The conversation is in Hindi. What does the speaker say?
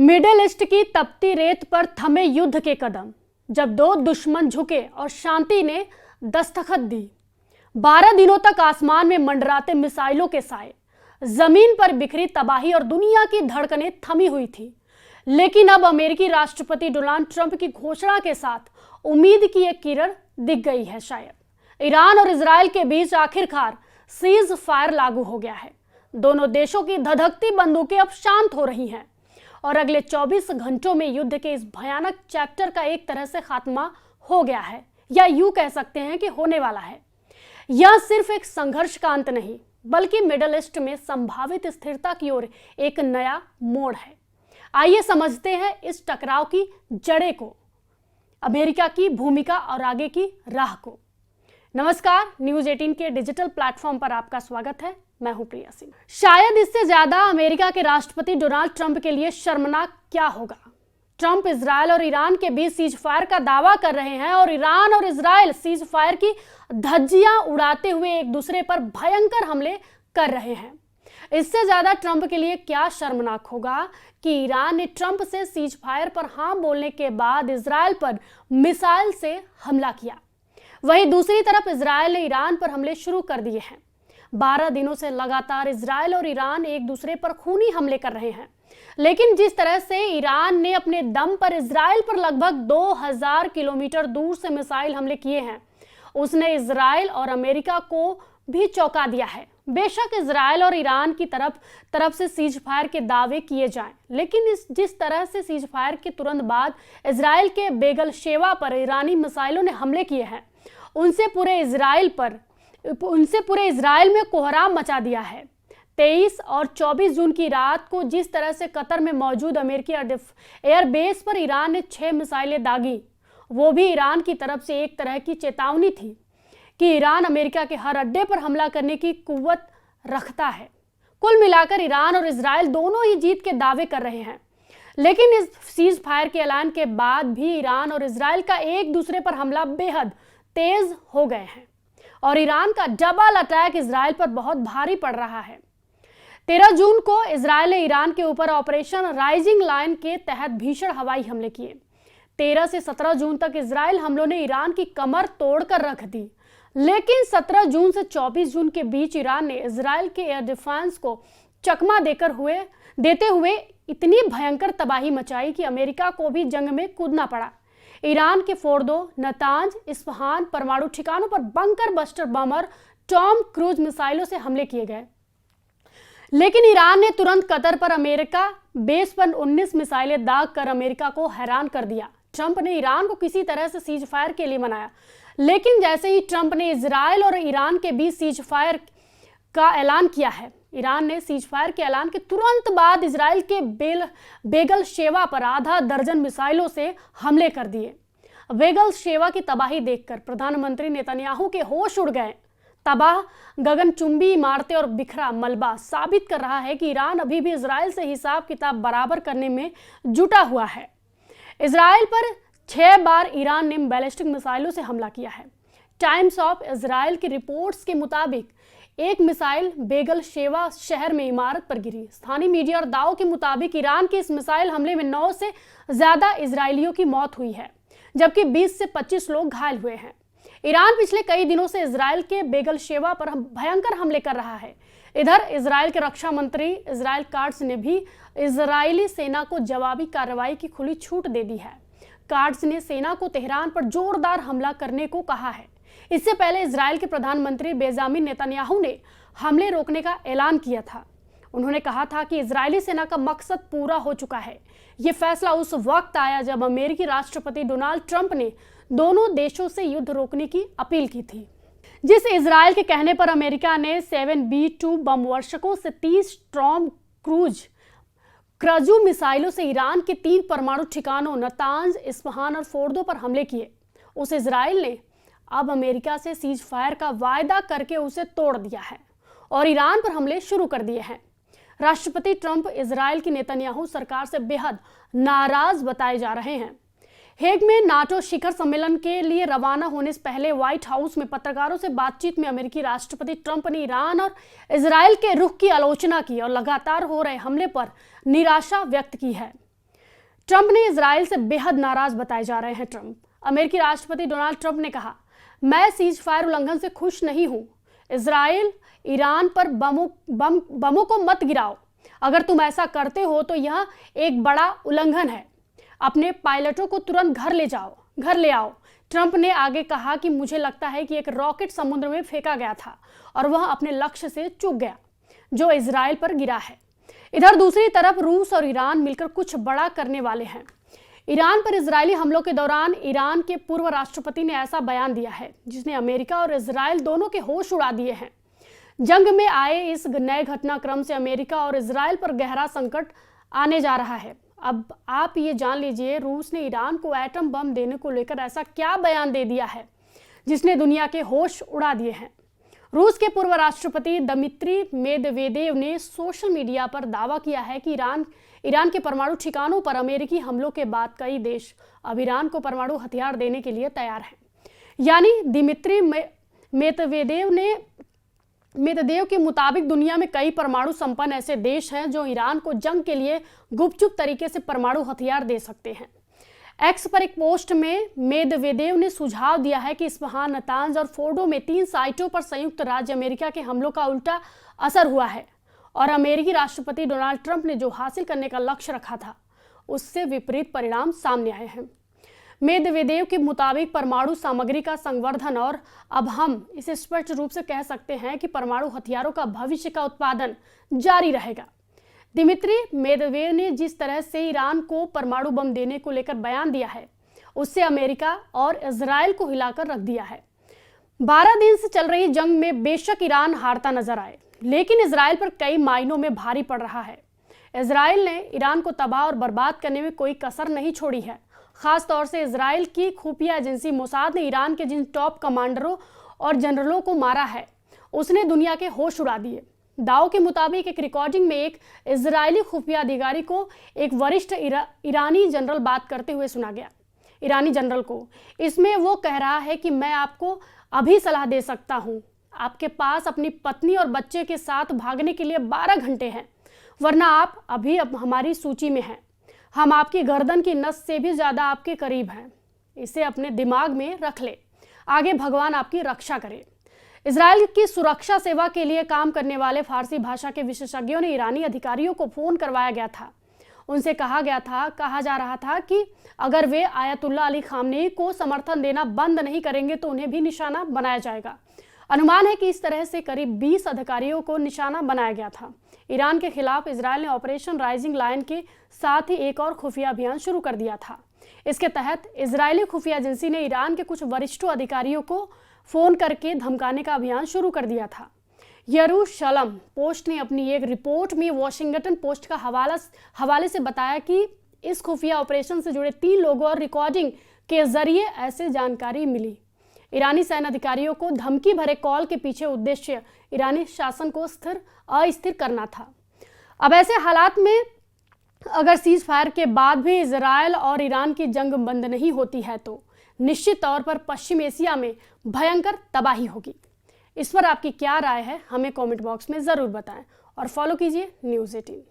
मिडिल ईस्ट की तपती रेत पर थमे युद्ध के कदम, जब दो दुश्मन झुके और शांति ने दस्तखत दी। 12 दिनों तक आसमान में मंडराते मिसाइलों के साए, जमीन पर बिखरी तबाही और दुनिया की धड़कनें थमी हुई थी। लेकिन अब अमेरिकी राष्ट्रपति डोनाल्ड ट्रंप की घोषणा के साथ उम्मीद की एक किरण दिख गई है। शायद ईरान और इजराइल के बीच आखिरकार सीज फायर लागू हो गया है। दोनों देशों की धधकती बंदूकें अब शांत हो रही हैं और अगले 24 घंटों में युद्ध के इस भयानक चैप्टर का एक तरह से खात्मा हो गया है, या यूं कह सकते हैं कि होने वाला है। यह सिर्फ एक संघर्ष का अंत नहीं, बल्कि मिडिल ईस्ट में संभावित स्थिरता की ओर एक नया मोड़ है। आइए समझते हैं इस टकराव की जड़ें को, अमेरिका की भूमिका और आगे की राह को। नमस्कार, न्यूज 18 के डिजिटल प्लेटफॉर्म पर आपका स्वागत है। मैं हूं प्रिया सिंह। शायद इससे ज्यादा अमेरिका के राष्ट्रपति डोनाल्ड ट्रंप के लिए शर्मनाक क्या होगा। ट्रंप इजराइल और ईरान के बीच सीज फायर का दावा कर रहे हैं और ईरान और इजराइल सीज फायर की धज्जियां उड़ाते हुए एक दूसरे पर भयंकर हमले कर रहे हैं। इससे ज्यादा ट्रंप के लिए क्या शर्मनाक होगा कि ईरान ने ट्रंप से सीज फायर पर हां बोलने के बाद इजराइल पर मिसाइल से हमला किया। वहीं दूसरी तरफ इजराइल ने ईरान पर हमले शुरू कर दिए हैं। 12 दिनों से लगातार इजराइल और ईरान एक दूसरे पर खूनी हमले कर रहे हैं। लेकिन जिस तरह से ईरान ने अपने दम पर इजराइल पर लगभग 2000 किलोमीटर दूर से मिसाइल हमले किए हैं, उसने इजराइल और अमेरिका को भी चौंका दिया है। बेशक इजराइल और ईरान की तरफ से सीज फायर के दावे किए जाएं, लेकिन जिस तरह से सीज फायर के तुरंत बाद इजराइल के बेगल शेवा पर ईरानी मिसाइलों ने हमले किए हैं, उनसे पूरे इजराइल में कोहराम मचा दिया है। 23 और 24 जून की रात को जिस तरह से कतर में मौजूद अमेरिकी एयरबेस पर ईरान ने 6 मिसाइलें दागी, वो भी ईरान की तरफ से एक तरह की चेतावनी थी कि ईरान अमेरिका के हर अड्डे पर हमला करने की कुव्वत रखता है। कुल मिलाकर ईरान और इजराइल दोनों ही जीत के दावे कर रहे हैं। लेकिन इस सीज फायर के ऐलान के बाद भी ईरान और इजराइल का एक दूसरे पर हमला बेहद तेज हो गए हैं और ईरान का डबल अटैक इजराइल पर बहुत भारी पड़ रहा है। 13 जून को इजराइल ने ईरान के ऊपर ऑपरेशन राइजिंग लाइन के तहत भीषण हवाई हमले किए। 13 से 17 जून तक इजराइल हमलों ने ईरान की कमर तोड़कर रख दी। लेकिन 17 जून से 24 जून के बीच ईरान ने इजराइल के एयर डिफेंस को चकमा देते हुए इतनी भयंकर तबाही मचाई कि अमेरिका को भी जंग में कूदना पड़ा। ईरान के फोर्दो, नतांज, इस्फहान परमाणु ठिकानों पर बंकर बस्टर बम और टॉम क्रूज मिसाइलों से हमले किए गए। लेकिन ईरान ने तुरंत कतर पर अमेरिका बेस पर 19 मिसाइलें दाग कर अमेरिका को हैरान कर दिया। ट्रंप ने ईरान को किसी तरह से सीज फायर के लिए मनाया, लेकिन जैसे ही ट्रंप ने इजराइल और ईरान के बीच सीज फायर का ऐलान किया है, ईरान ने सीज फायर के ऐलान के तुरंत बाद इजराइल के बेगल शेवा पर आधा दर्जन मिसाइलों से हमले कर दिए। बेगल शेवा की तबाही देखकर प्रधानमंत्री नेतन्याहू के होश उड़ गए। तबाह गगनचुंबी इमारतें और बिखरा मलबा साबित कर रहा है कि ईरान अभी भी इजराइल से हिसाब किताब बराबर करने में जुटा हुआ है। इजराइल पर 6 बार ईरान ने बैलिस्टिक मिसाइलों से हमला किया है। टाइम्स ऑफ इजराइल की रिपोर्ट्स के मुताबिक एक मिसाइल बेगल शेवा शहर में इमारत पर गिरी। स्थानीय मीडिया और दावों के मुताबिक ईरान के इस मिसाइल हमले में 9 से ज्यादा इजरायलियों की मौत हुई है, जबकि 20 से 25 लोग घायल हुए हैं। ईरान पिछले कई दिनों से इजराइल के बेगल शेवा पर भयंकर हमले कर रहा है। इधर इजराइल के रक्षा मंत्री इजराइल काट्स ने भी इजरायली सेना को जवाबी कार्रवाई की खुली छूट दे दी है। काट्स ने सेना को तेहरान पर जोरदार हमला करने को कहा है। इससे पहले इजराइल के प्रधानमंत्री बेंजामिन नेतन्याहू ने हमले रोकने का ऐलान किया था। उन्होंने कहा था कि इजरायली सेना का मकसद पूरा हो चुका है। यह फैसला उस वक्त आया जब अमेरिकी राष्ट्रपति डोनाल्ड ट्रंप ने दोनों देशों से युद्ध रोकने की अपील की थी। जिस इजराइल के कहने पर अमेरिका ने 7B2 बम वर्षकों से 30 टॉम क्रूज मिसाइलों से ईरान के 3 परमाणु ठिकानों नतांज, इस्फहान और फोर्दो पर हमले किए, उस इजराइल ने अब अमेरिका से सीज फायर का वायदा करके उसे तोड़ दिया है और ईरान पर हमले शुरू कर दिए हैं। राष्ट्रपति ट्रंप इजराइल की नेतन्याहू सरकार से बेहद नाराज बताए जा रहे हैं। हेग में नाटो शिखर सम्मेलन के लिए रवाना होने से पहले व्हाइट हाउस में पत्रकारों से बातचीत में अमेरिकी राष्ट्रपति ट्रंप ने ईरान और इजराइल के रुख की आलोचना की और लगातार हो रहे हमले पर निराशा व्यक्त की है। ट्रंप ने इजराइल से बेहद नाराज बताए जा रहे हैं। अमेरिकी राष्ट्रपति डोनाल्ड ट्रंप ने कहा, मैं सीज फायर उल्लंघन से खुश नहीं हूं। इजराइल ईरान पर बमों को मत गिराओ। अगर तुम ऐसा करते हो तो यह एक बड़ा उल्लंघन है। अपने पायलटों को तुरंत घर ले आओ। ट्रंप ने आगे कहा कि मुझे लगता है कि एक रॉकेट समुद्र में फेंका गया था और वह अपने लक्ष्य से चूक गया, जो इजराइल पर गिरा है। इधर दूसरी तरफ रूस और ईरान मिलकर कुछ बड़ा करने वाले हैं। ईरान पर इजरायली हमलों के दौरान ईरान के पूर्व राष्ट्रपति ने ऐसा बयान दिया है जिसने अमेरिका और इजराइल दोनों के होश उड़ा दिए हैं। जंग में आए इस नए घटनाक्रम से अमेरिका और इजराइल पर गहरा संकट आने जा रहा है। अब आप ये जान लीजिए, रूस ने ईरान को एटम बम देने को लेकर ऐसा क्या बयान दे दिया है जिसने दुनिया के होश उड़ा दिए हैं। रूस के पूर्व राष्ट्रपति दमित्री मेदवेदेव ने सोशल मीडिया पर दावा किया है कि ईरान के परमाणु ठिकानों पर अमेरिकी हमलों के बाद कई देश अब ईरान को परमाणु हथियार देने के लिए तैयार हैं। यानी दिमित्री मेदवेदेव के मुताबिक दुनिया में कई परमाणु संपन्न ऐसे देश हैं जो ईरान को जंग के लिए गुपचुप तरीके से परमाणु हथियार दे सकते हैं। एक्स पर एक पोस्ट में मेदवेदेव ने सुझाव दिया है कि इस्फहान, नतांज और फोर्डो में 3 साइटों पर संयुक्त राज्य अमेरिका के हमलों का उल्टा असर हुआ है और अमेरिकी राष्ट्रपति डोनाल्ड ट्रंप ने जो हासिल करने का लक्ष्य रखा था उससे विपरीत परिणाम सामने आए हैं। मेदवेदेव के मुताबिक परमाणु सामग्री का संवर्धन और अब हम इसे स्पष्ट रूप से कह सकते हैं कि परमाणु हथियारों का भविष्य का उत्पादन जारी रहेगा। दिमित्री मेदवेदेव ने जिस तरह से ईरान को परमाणु बम देने को लेकर बयान दिया है उससे अमेरिका और इजराइल को हिलाकर रख दिया है। 12 दिन से चल रही जंग में बेशक ईरान हारता नजर आए, लेकिन इजराइल पर कई मायनों में भारी पड़ रहा है। इजराइल ने ईरान को तबाह और बर्बाद करने में कोई कसर नहीं छोड़ी है। खास तौर से इजराइल की खुफिया एजेंसी मोसाद ने ईरान के जिन टॉप कमांडरों और जनरलों को मारा है उसने दुनिया के होश उड़ा दिए। दाव के मुताबिक एक रिकॉर्डिंग में एक इजरायली खुफिया अधिकारी को एक वरिष्ठ ईरानी जनरल बात करते हुए सुना गया। ईरानी जनरल को इसमें वो कह रहा है कि मैं आपको अभी सलाह दे सकता हूँ, आपके पास अपनी पत्नी और बच्चे के साथ भागने के लिए 12 घंटे हैं, वरना आप अभी हमारी सूची में हैं। हम आपकी गर्दन की नस से भी ज़्यादा आपके करीब हैं। इसे अपने दिमाग में रख ले। आगे भगवान आपकी रक्षा करे। इजराइल की सुरक्षा सेवा के लिए काम करने वाले फारसी भाषा के विशेषज्ञों ने ईरानी अधिकारियों को फ़ोन करवाया गया था। उनसे कहा जा रहा था कि अगर वे आयतुल्ला अली खामनेई को समर्थन देना बंद नहीं करेंगे तो उन्हें भी निशाना बनाया जाएगा। अनुमान है कि इस तरह से करीब 20 अधिकारियों को निशाना बनाया गया था। ईरान के खिलाफ इजराइल ने ऑपरेशन राइजिंग लायन के साथ ही एक और खुफिया अभियान शुरू कर दिया था। इसके तहत इजरायली खुफिया एजेंसी ने ईरान के कुछ वरिष्ठ अधिकारियों को फोन करके धमकाने का अभियान शुरू कर दिया था। यरूशलम पोस्ट ने अपनी एक रिपोर्ट में वॉशिंगटन पोस्ट का हवाले से बताया कि इस खुफिया ऑपरेशन से जुड़े 3 लोगों और रिकॉर्डिंग के जरिए ऐसे जानकारी मिली। ईरानी सैन्य अधिकारियों को धमकी भरे कॉल के पीछे उद्देश्य ईरानी शासन को अस्थिर करना था। अब ऐसे हालात में अगर सीज फायर के बाद भी इजराइल और ईरान की जंग बंद नहीं होती है तो निश्चित तौर पर पश्चिम एशिया में भयंकर तबाही होगी। इस पर आपकी क्या राय है, हमें कमेंट बॉक्स में ज़रूर बताएं और फॉलो कीजिए न्यूज़ 18।